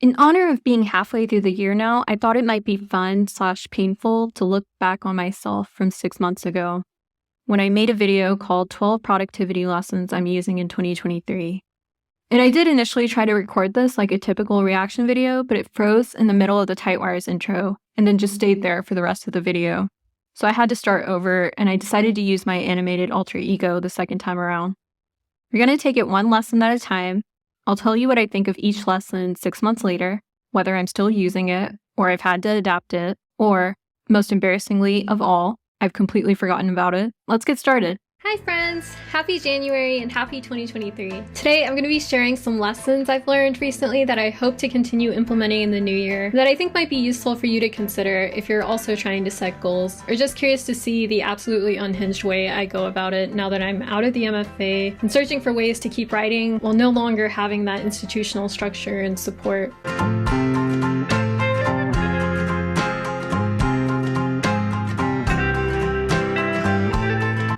In honor of being halfway through the year now, I thought it might be fun/painful to look back on myself from 6 months ago when I made a video called 12 productivity lessons I'm using in 2023. And I did initially try to record this like a typical reaction video, but it froze in the middle of the Tightwires intro and then just stayed there for the rest of the video. So I had to start over, and I decided to use my animated alter ego the second time around. We're going to take it one lesson at a time. I'll tell you what I think of each lesson 6 months later, whether I'm still using it, or I've had to adapt it, or, most embarrassingly of all, I've completely forgotten about it. Let's get started. Hi friends! Happy January and happy 2023. Today I'm going to be sharing some lessons I've learned recently that I hope to continue implementing in the new year that I think might be useful for you to consider if you're also trying to set goals or just curious to see the absolutely unhinged way I go about it now that I'm out of the MFA and searching for ways to keep writing while no longer having that institutional structure and support.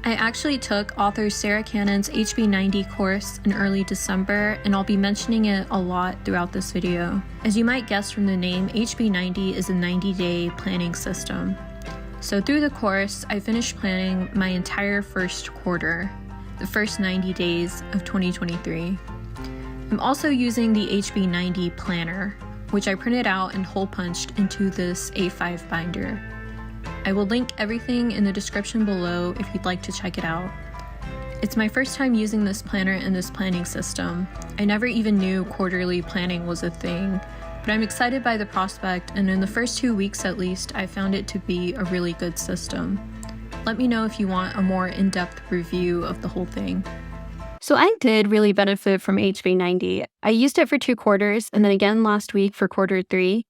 I actually took author Sarah Cannon's HB90 course in early December, and I'll be mentioning it a lot throughout this video. As you might guess from the name, HB90 is a 90-day planning system. So through the course, I finished planning my entire first quarter, the first 90 days of 2023. I'm also using the HB90 planner, which I printed out and hole punched into this A5 binder. I will link everything in the description below if you'd like to check it out. It's my first time using this planner and this planning system. I never even knew quarterly planning was a thing, but I'm excited by the prospect, and in the first 2 weeks at least, I found it to be a really good system. Let me know if you want a more in-depth review of the whole thing. So I did really benefit from HB90. I used it for 2 quarters and then again last week for quarter 3.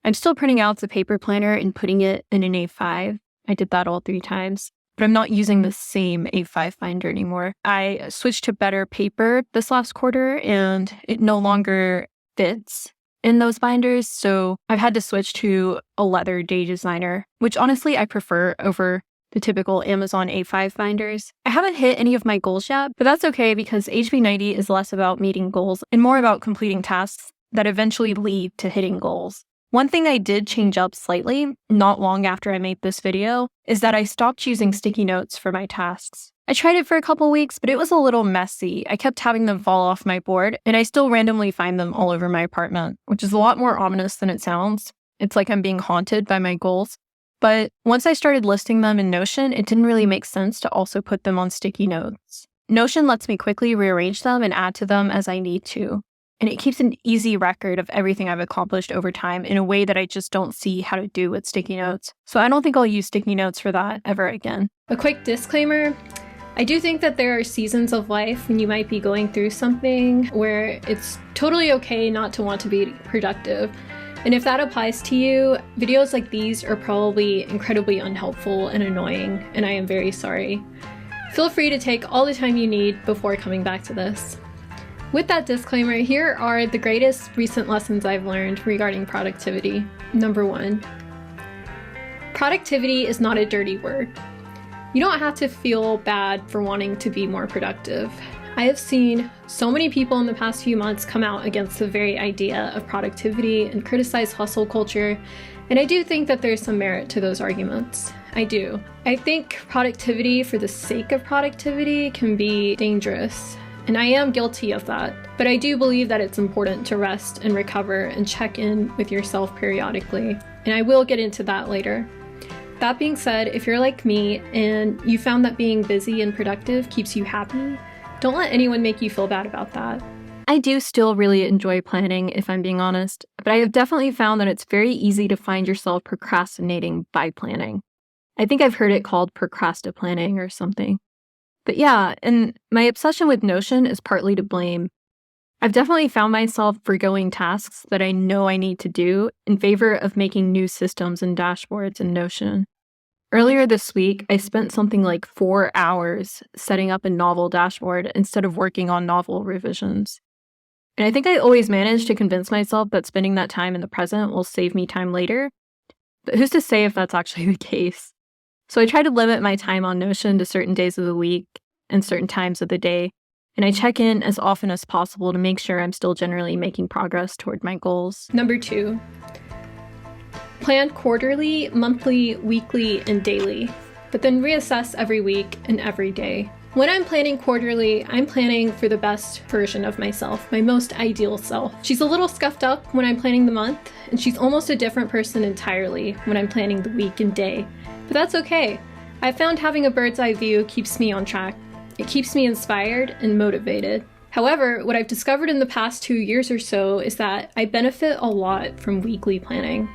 I'm still printing out the paper planner and putting it in an A5. I did that all 3 times, but I'm not using the same A5 binder anymore. I switched to better paper this last quarter, and it no longer fits in those binders, so I've had to switch to a leather day designer, which honestly I prefer over the typical Amazon A5 binders. I haven't hit any of my goals yet, but that's okay because HB90 is less about meeting goals and more about completing tasks that eventually lead to hitting goals. One thing I did change up slightly, not long after I made this video, is that I stopped using sticky notes for my tasks. I tried it for a couple weeks, but it was a little messy. I kept having them fall off my board, and I still randomly find them all over my apartment, which is a lot more ominous than it sounds. It's like I'm being haunted by my goals. But once I started listing them in Notion, it didn't really make sense to also put them on sticky notes. Notion lets me quickly rearrange them and add to them as I need to. And it keeps an easy record of everything I've accomplished over time in a way that I just don't see how to do with sticky notes. So I don't think I'll use sticky notes for that ever again. A quick disclaimer, I do think that there are seasons of life when you might be going through something where it's totally okay not to want to be productive. And if that applies to you, videos like these are probably incredibly unhelpful and annoying, and I am very sorry. Feel free to take all the time you need before coming back to this. With that disclaimer, here are the greatest recent lessons I've learned regarding productivity. Number 1, productivity is not a dirty word. You don't have to feel bad for wanting to be more productive. I have seen so many people in the past few months come out against the very idea of productivity and criticize hustle culture, and I do think that there's some merit to those arguments. I do. I think productivity for the sake of productivity can be dangerous. And I am guilty of that, but I do believe that it's important to rest and recover and check in with yourself periodically, and I will get into that later. That being said, if you're like me and you found that being busy and productive keeps you happy, don't let anyone make you feel bad about that. I do still really enjoy planning, if I'm being honest, but I have definitely found that it's very easy to find yourself procrastinating by planning. I think I've heard it called procrastiplanning or something. But yeah, and my obsession with Notion is partly to blame. I've definitely found myself forgoing tasks that I know I need to do in favor of making new systems and dashboards in Notion. Earlier this week, I spent something like 4 hours setting up a novel dashboard instead of working on novel revisions. And I think I always manage to convince myself that spending that time in the present will save me time later, but who's to say if that's actually the case? So I try to limit my time on Notion to certain days of the week and certain times of the day. and I check in as often as possible to make sure I'm still generally making progress toward my goals. Number 2, plan quarterly, monthly, weekly, and daily, but then reassess every week and every day. When I'm planning quarterly, I'm planning for the best version of myself, my most ideal self. She's a little scuffed up when I'm planning the month, and she's almost a different person entirely when I'm planning the week and day. But that's okay. I found having a bird's eye view keeps me on track. It keeps me inspired and motivated. However, what I've discovered in the past 2 years or so is that I benefit a lot from weekly planning.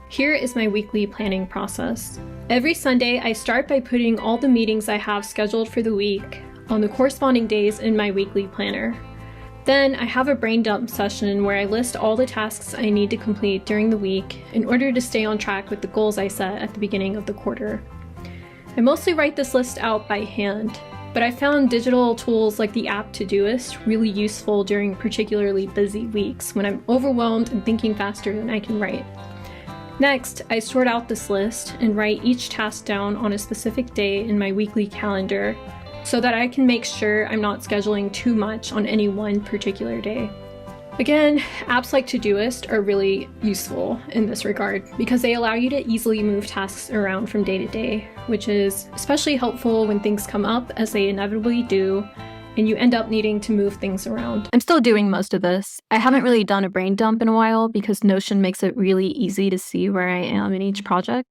Here is my weekly planning process. Every Sunday, I start by putting all the meetings I have scheduled for the week on the corresponding days in my weekly planner. Then I have a brain dump session where I list all the tasks I need to complete during the week in order to stay on track with the goals I set at the beginning of the quarter. I mostly write this list out by hand, but I found digital tools like the app Todoist really useful during particularly busy weeks when I'm overwhelmed and thinking faster than I can write. Next, I sort out this list and write each task down on a specific day in my weekly calendar so that I can make sure I'm not scheduling too much on any one particular day. Again, apps like Todoist are really useful in this regard because they allow you to easily move tasks around from day to day, which is especially helpful when things come up, as they inevitably do, and you end up needing to move things around. I'm still doing most of this. I haven't really done a brain dump in a while because Notion makes it really easy to see where I am in each project.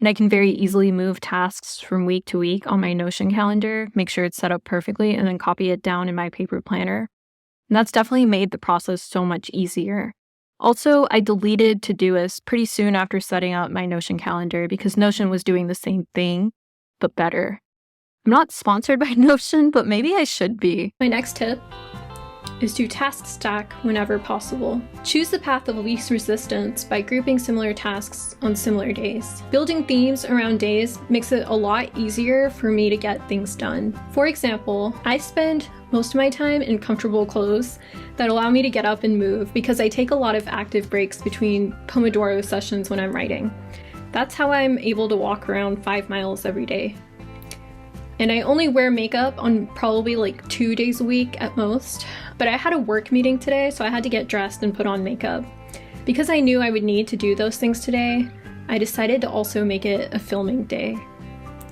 And I can very easily move tasks from week to week on my Notion calendar, make sure it's set up perfectly, and then copy it down in my paper planner. And that's definitely made the process so much easier. Also, I deleted Todoist pretty soon after setting up my Notion calendar because Notion was doing the same thing, but better. I'm not sponsored by Notion, but maybe I should be. My next tip is to task stack whenever possible. Choose the path of least resistance by grouping similar tasks on similar days. Building themes around days makes it a lot easier for me to get things done. For example, I spend most of my time in comfortable clothes that allow me to get up and move because I take a lot of active breaks between Pomodoro sessions when I'm writing. That's how I'm able to walk around 5 miles every day. And I only wear makeup on probably like 2 days a week at most. But I had a work meeting today, so I had to get dressed and put on makeup. Because I knew I would need to do those things today, I decided to also make it a filming day.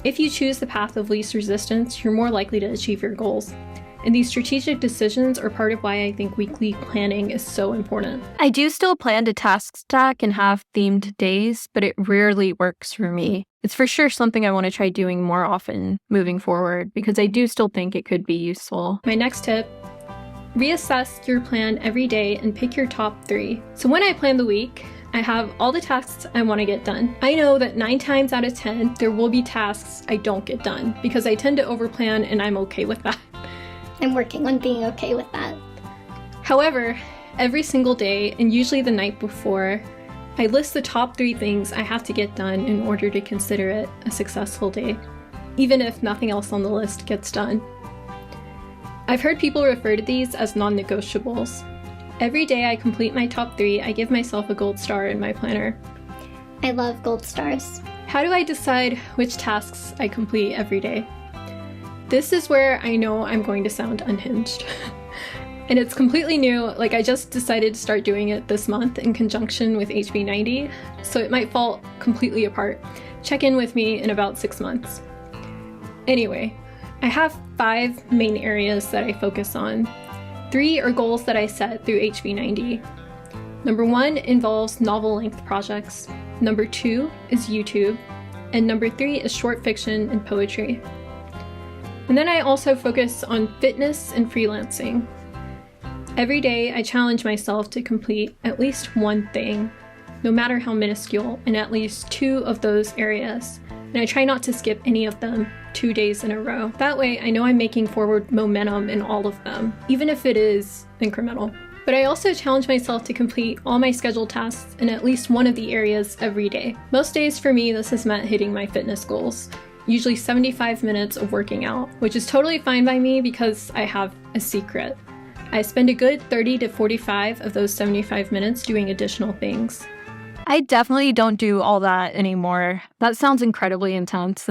If you choose the path of least resistance, you're more likely to achieve your goals. And these strategic decisions are part of why I think weekly planning is so important. I do still plan to task stack and have themed days, but it rarely works for me. It's for sure something I want to try doing more often moving forward because I do still think it could be useful. My next tip: reassess your plan every day and pick your top 3. So when I plan the week, I have all the tasks I want to get done. I know that 9 times out of 10, there will be tasks I don't get done because I tend to overplan and I'm okay with that. I'm working on being okay with that. However, every single day, and usually the night before, I list the top 3 things I have to get done in order to consider it a successful day, even if nothing else on the list gets done. I've heard people refer to these as non-negotiables. Every day I complete my top 3, I give myself a gold star in my planner. I love gold stars. How do I decide which tasks I complete every day? This is where I know I'm going to sound unhinged. And it's completely new, like I just decided to start doing it this month in conjunction with HB90, so it might fall completely apart. Check in with me in about 6 months. Anyway, I have 5 main areas that I focus on. 3 are goals that I set through HB90. Number 1 involves novel-length projects. Number 2 is YouTube. And number 3 is short fiction and poetry. And then I also focus on fitness and freelancing. Every day I challenge myself to complete at least one thing, no matter how minuscule, in at least 2 of those areas. And I try not to skip any of them 2 days in a row. That way I know I'm making forward momentum in all of them, even if it is incremental. But I also challenge myself to complete all my scheduled tasks in at least one of the areas every day. Most days for me, this has meant hitting my fitness goals. Usually 75 minutes of working out, which is totally fine by me because I have a secret. I spend a good 30 to 45 of those 75 minutes doing additional things. I definitely don't do all that anymore. That sounds incredibly intense.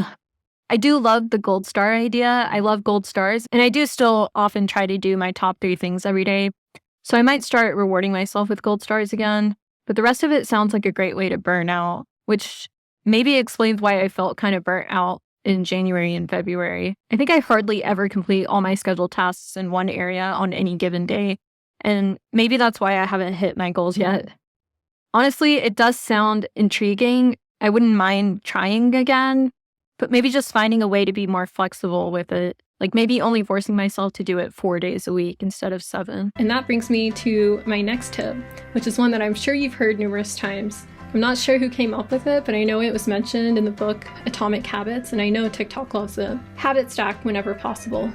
I do love the gold star idea. I love gold stars, and I do still often try to do my top 3 things every day. So I might start rewarding myself with gold stars again, but the rest of it sounds like a great way to burn out, which maybe explains why I felt kind of burnt out in January and February. I think I hardly ever complete all my scheduled tasks in one area on any given day, and maybe that's why I haven't hit my goals yet. Honestly, it does sound intriguing. I wouldn't mind trying again, but maybe just finding a way to be more flexible with it. Like maybe only forcing myself to do it 4 days a week instead of 7. And that brings me to my next tip, which is one that I'm sure you've heard numerous times. I'm not sure who came up with it, but I know it was mentioned in the book Atomic Habits, and I know TikTok loves it. Habit stack whenever possible.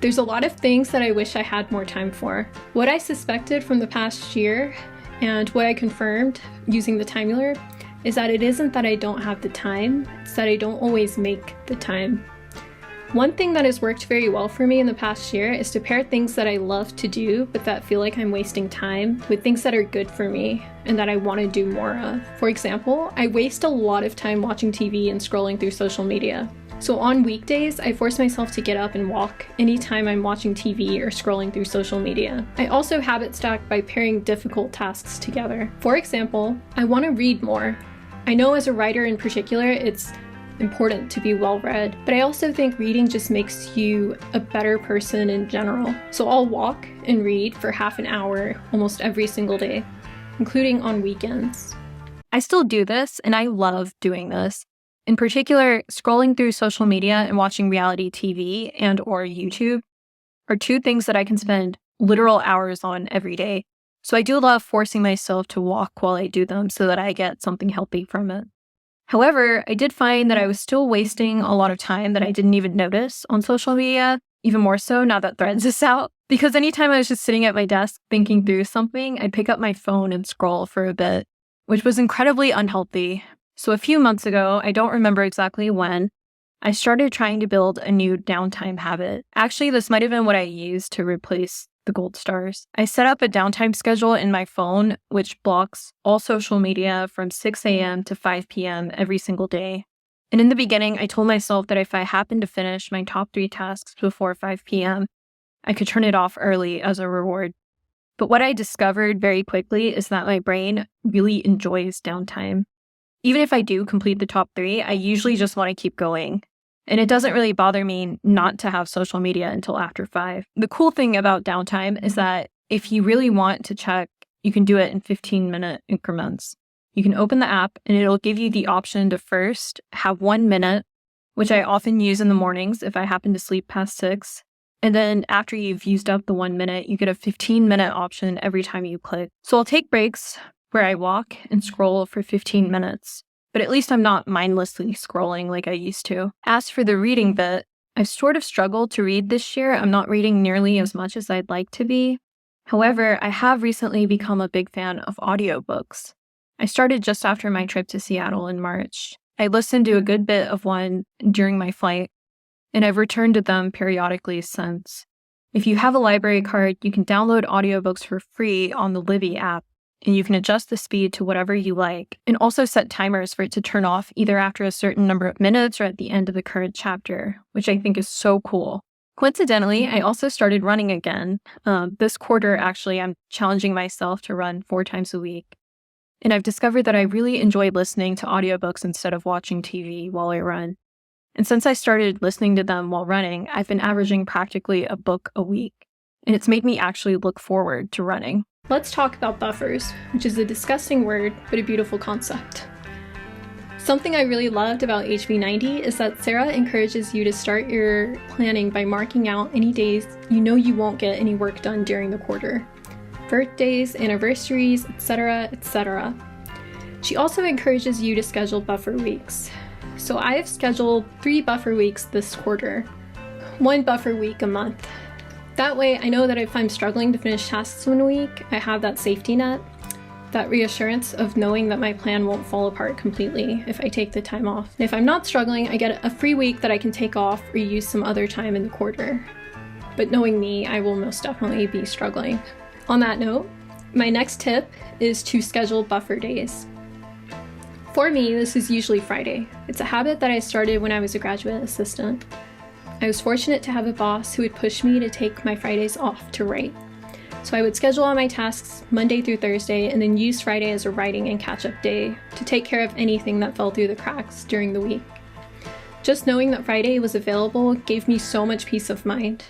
There's a lot of things that I wish I had more time for. What I suspected from the past year, and what I confirmed using the timular, is that it isn't that I don't have the time, it's that I don't always make the time. One thing that has worked very well for me in the past year is to pair things that I love to do but that feel like I'm wasting time with things that are good for me and that I want to do more of. For example, I waste a lot of time watching TV and scrolling through social media. So on weekdays, I force myself to get up and walk anytime I'm watching TV or scrolling through social media. I also habit stack by pairing difficult tasks together. For example, I want to read more. I know as a writer in particular, it's important to be well read, but I also think reading just makes you a better person in general. So I'll walk and read for half an hour almost every single day, including on weekends. I still do this, and I love doing this. In particular, scrolling through social media and watching reality TV and or YouTube are 2 things that I can spend literal hours on every day. So I do love forcing myself to walk while I do them so that I get something healthy from it. However, I did find that I was still wasting a lot of time that I didn't even notice on social media, even more so now that Threads is out. Because anytime I was just sitting at my desk thinking through something, I'd pick up my phone and scroll for a bit, which was incredibly unhealthy. So a few months ago, I don't remember exactly when, I started trying to build a new downtime habit. Actually, this might have been what I used to replace the gold stars. I set up a downtime schedule in my phone, which blocks all social media from 6 a.m. to 5 p.m. every single day. And in the beginning, I told myself that if I happened to finish my top 3 tasks before 5 p.m., I could turn it off early as a reward. But what I discovered very quickly is that my brain really enjoys downtime. Even if I do complete the top 3, I usually just want to keep going. And it doesn't really bother me not to have social media until after 5. The cool thing about downtime is that if you really want to check, you can do it in 15-minute increments. You can open the app and it'll give you the option to first have 1 minute, which I often use in the mornings if I happen to sleep past 6. And then after you've used up the 1 minute, you get a 15-minute option every time you click. So I'll take breaks where I walk and scroll for 15 minutes. But at least I'm not mindlessly scrolling like I used to. As for the reading bit, I've sort of struggled to read this year. I'm not reading nearly as much as I'd like to be. However, I have recently become a big fan of audiobooks. I started just after my trip to Seattle in March. I listened to a good bit of one during my flight, and I've returned to them periodically since. If you have a library card, you can download audiobooks for free on the Libby app, and you can adjust the speed to whatever you like, and also set timers for it to turn off either after a certain number of minutes or at the end of the current chapter, which I think is so cool. Coincidentally, I also started running again. This quarter, actually, I'm challenging myself to run 4 times a week. And I've discovered that I really enjoy listening to audiobooks instead of watching TV while I run. And since I started listening to them while running, I've been averaging practically a book a week. And it's made me actually look forward to running. Let's talk about buffers, which is a disgusting word, but a beautiful concept. Something I really loved about HB90 is that Sarah encourages you to start your planning by marking out any days you know you won't get any work done during the quarter. Birthdays, anniversaries, etc., etc. She also encourages you to schedule buffer weeks. So I have scheduled 3 buffer weeks this quarter, 1 buffer week a month. That way, I know that if I'm struggling to finish tasks in a week, I have that safety net, that reassurance of knowing that my plan won't fall apart completely if I take the time off. And if I'm not struggling, I get a free week that I can take off or use some other time in the quarter. But knowing me, I will most definitely be struggling. On that note, my next tip is to schedule buffer days. For me, this is usually Friday. It's a habit that I started when I was a graduate assistant. I was fortunate to have a boss who would push me to take my Fridays off to write. So I would schedule all my tasks Monday through Thursday and then use Friday as a writing and catch-up day to take care of anything that fell through the cracks during the week. Just knowing that Friday was available gave me so much peace of mind.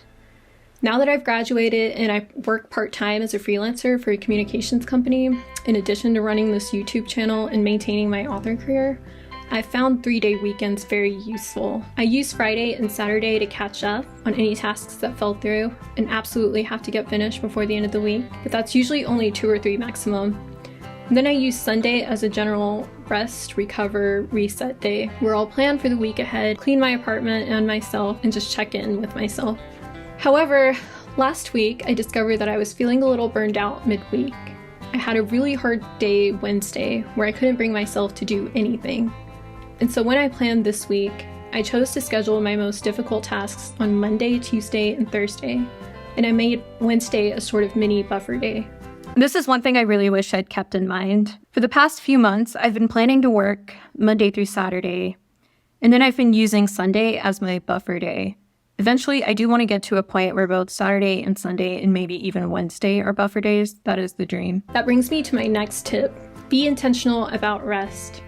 Now that I've graduated and I work part-time as a freelancer for a communications company, in addition to running this YouTube channel and maintaining my author career, I've found 3-day weekends very useful. I use Friday and Saturday to catch up on any tasks that fell through and absolutely have to get finished before the end of the week, but that's usually only 2 or 3 maximum. And then I use Sunday as a general rest, recover, reset day, where I'll plan for the week ahead, clean my apartment and myself, and just check in with myself. However, last week I discovered that I was feeling a little burned out midweek. I had a really hard day Wednesday where I couldn't bring myself to do anything. And so when I planned this week, I chose to schedule my most difficult tasks on Monday, Tuesday, and Thursday, and I made Wednesday a sort of mini buffer day. This is one thing I really wish I'd kept in mind. For the past few months, I've been planning to work Monday through Saturday, and then I've been using Sunday as my buffer day. Eventually, I do want to get to a point where both Saturday and Sunday and maybe even Wednesday are buffer days. That is the dream. That brings me to my next tip. Be intentional about rest.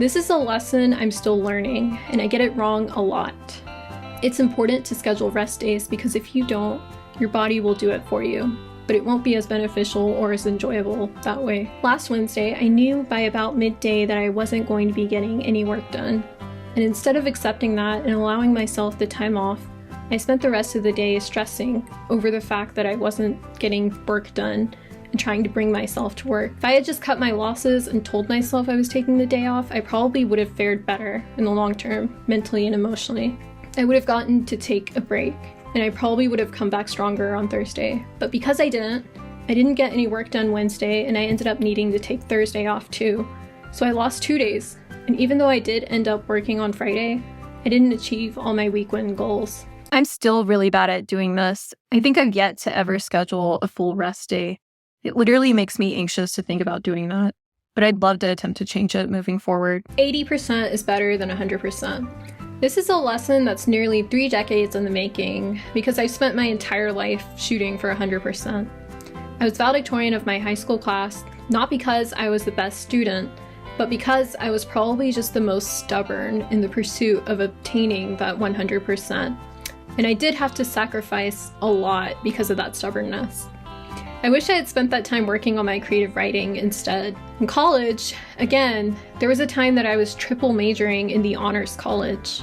This is a lesson I'm still learning, and I get it wrong a lot. It's important to schedule rest days because if you don't, your body will do it for you, but it won't be as beneficial or as enjoyable that way. Last Wednesday, I knew by about midday that I wasn't going to be getting any work done. And instead of accepting that and allowing myself the time off, I spent the rest of the day stressing over the fact that I wasn't getting work done and trying to bring myself to work. If I had just cut my losses and told myself I was taking the day off, I probably would have fared better in the long term, mentally and emotionally. I would have gotten to take a break, and I probably would have come back stronger on Thursday. But because I didn't get any work done Wednesday, and I ended up needing to take Thursday off too. So I lost 2 days. And even though I did end up working on Friday, I didn't achieve all my week-end goals. I'm still really bad at doing this. I think I've yet to ever schedule a full rest day. It literally makes me anxious to think about doing that, but I'd love to attempt to change it moving forward. 80% is better than 100%. This is a lesson that's nearly 3 decades in the making because I've spent my entire life shooting for 100%. I was valedictorian of my high school class, not because I was the best student, but because I was probably just the most stubborn in the pursuit of obtaining that 100%. And I did have to sacrifice a lot because of that stubbornness. I wish I had spent that time working on my creative writing instead. In college, again, there was a time that I was triple majoring in the honors college.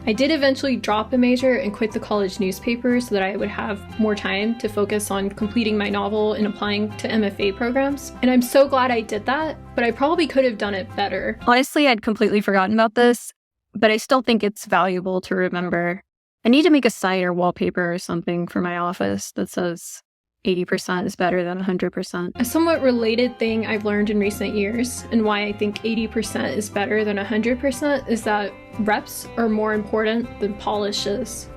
I did eventually drop a major and quit the college newspaper so that I would have more time to focus on completing my novel and applying to MFA programs. And I'm so glad I did that, but I probably could have done it better. Honestly, I'd completely forgotten about this, but I still think it's valuable to remember. I need to make a sign or wallpaper or something for my office that says 80% is better than 100%. A somewhat related thing I've learned in recent years, and why I think 80% is better than 100%, is that reps are more important than polishes.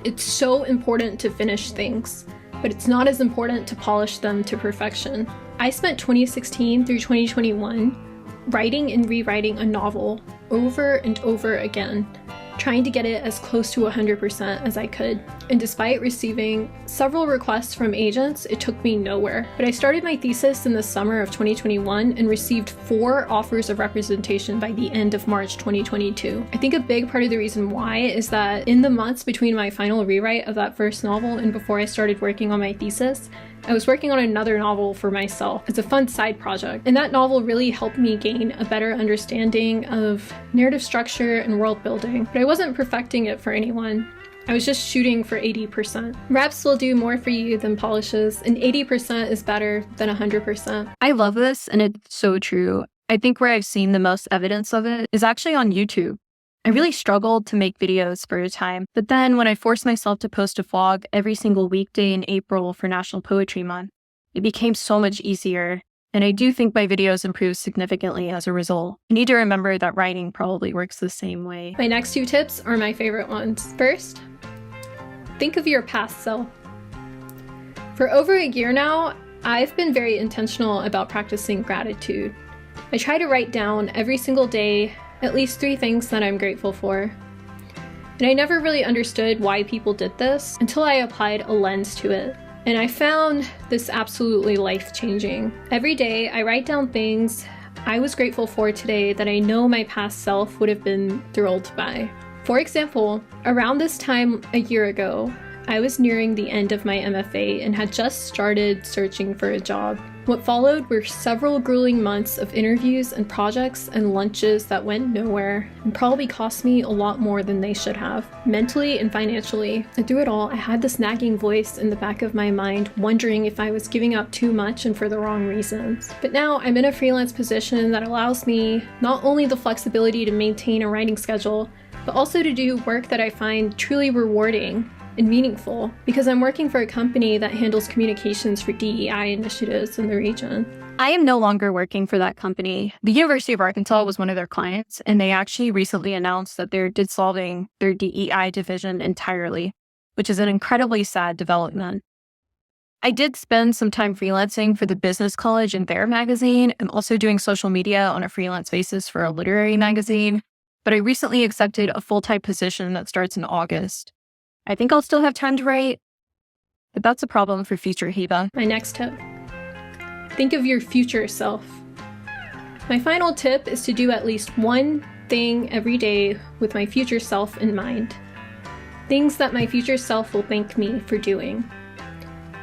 It's so important to finish things, but it's not as important to polish them to perfection. I spent 2016 through 2021 writing and rewriting a novel over and over again, trying to get it as close to 100% as I could. And despite receiving several requests from agents, it took me nowhere. But I started my thesis in the summer of 2021 and received 4 offers of representation by the end of March 2022. I think a big part of the reason why is that in the months between my final rewrite of that first novel and before I started working on my thesis, I was working on another novel for myself as a fun side project, and that novel really helped me gain a better understanding of narrative structure and world building, but I wasn't perfecting it for anyone. I was just shooting for 80%. Reps will do more for you than polishes, and 80% is better than 100%. I love this, and it's so true. I think where I've seen the most evidence of it is actually on YouTube. I really struggled to make videos for a time, but then when I forced myself to post a vlog every single weekday in April for National Poetry Month, it became so much easier, and I do think my videos improved significantly as a result. I need to remember that writing probably works the same way. My next 2 tips are my favorite ones. First, think of your past self. For over a year now, I've been very intentional about practicing gratitude. I try to write down every single day at least 3 things that I'm grateful for. And I never really understood why people did this until I applied a lens to it. And I found this absolutely life-changing. Every day I write down things I was grateful for today that I know my past self would have been thrilled by. For example, around this time a year ago, I was nearing the end of my MFA and had just started searching for a job. What followed were several grueling months of interviews and projects and lunches that went nowhere and probably cost me a lot more than they should have, mentally and financially. And through it all, I had this nagging voice in the back of my mind wondering if I was giving up too much and for the wrong reasons. But now I'm in a freelance position that allows me not only the flexibility to maintain a writing schedule, but also to do work that I find truly rewarding and meaningful, because I'm working for a company that handles communications for DEI initiatives in the region. I am no longer working for that company. The University of Arkansas was one of their clients, and they actually recently announced that they're dissolving their DEI division entirely, which is an incredibly sad development. I did spend some time freelancing for the business college and their magazine, and also doing social media on a freelance basis for a literary magazine, but I recently accepted a full-time position that starts in August. I think I'll still have time to write, but that's a problem for future Hiba. My next tip: think of your future self. My final tip is to do at least one thing every day with my future self in mind. Things that my future self will thank me for doing.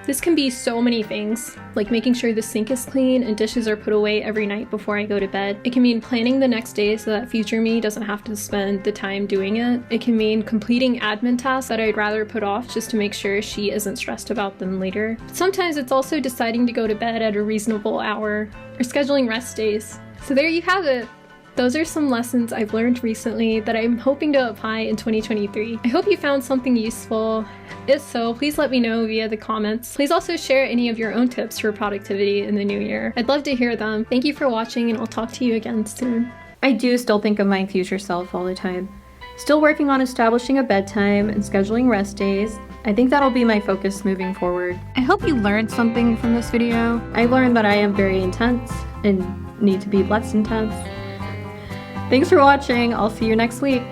This can be so many things, like making sure the sink is clean and dishes are put away every night before I go to bed. It can mean planning the next day so that future me doesn't have to spend the time doing it. It can mean completing admin tasks that I'd rather put off just to make sure she isn't stressed about them later. Sometimes it's also deciding to go to bed at a reasonable hour or scheduling rest days. So there you have it. Those are some lessons I've learned recently that I'm hoping to apply in 2023. I hope you found something useful. If so, please let me know via the comments. Please also share any of your own tips for productivity in the new year. I'd love to hear them. Thank you for watching, and I'll talk to you again soon. I do still think of my future self all the time. Still working on establishing a bedtime and scheduling rest days. I think that'll be my focus moving forward. I hope you learned something from this video. I learned that I am very intense and need to be less intense. Thanks for watching. I'll see you next week.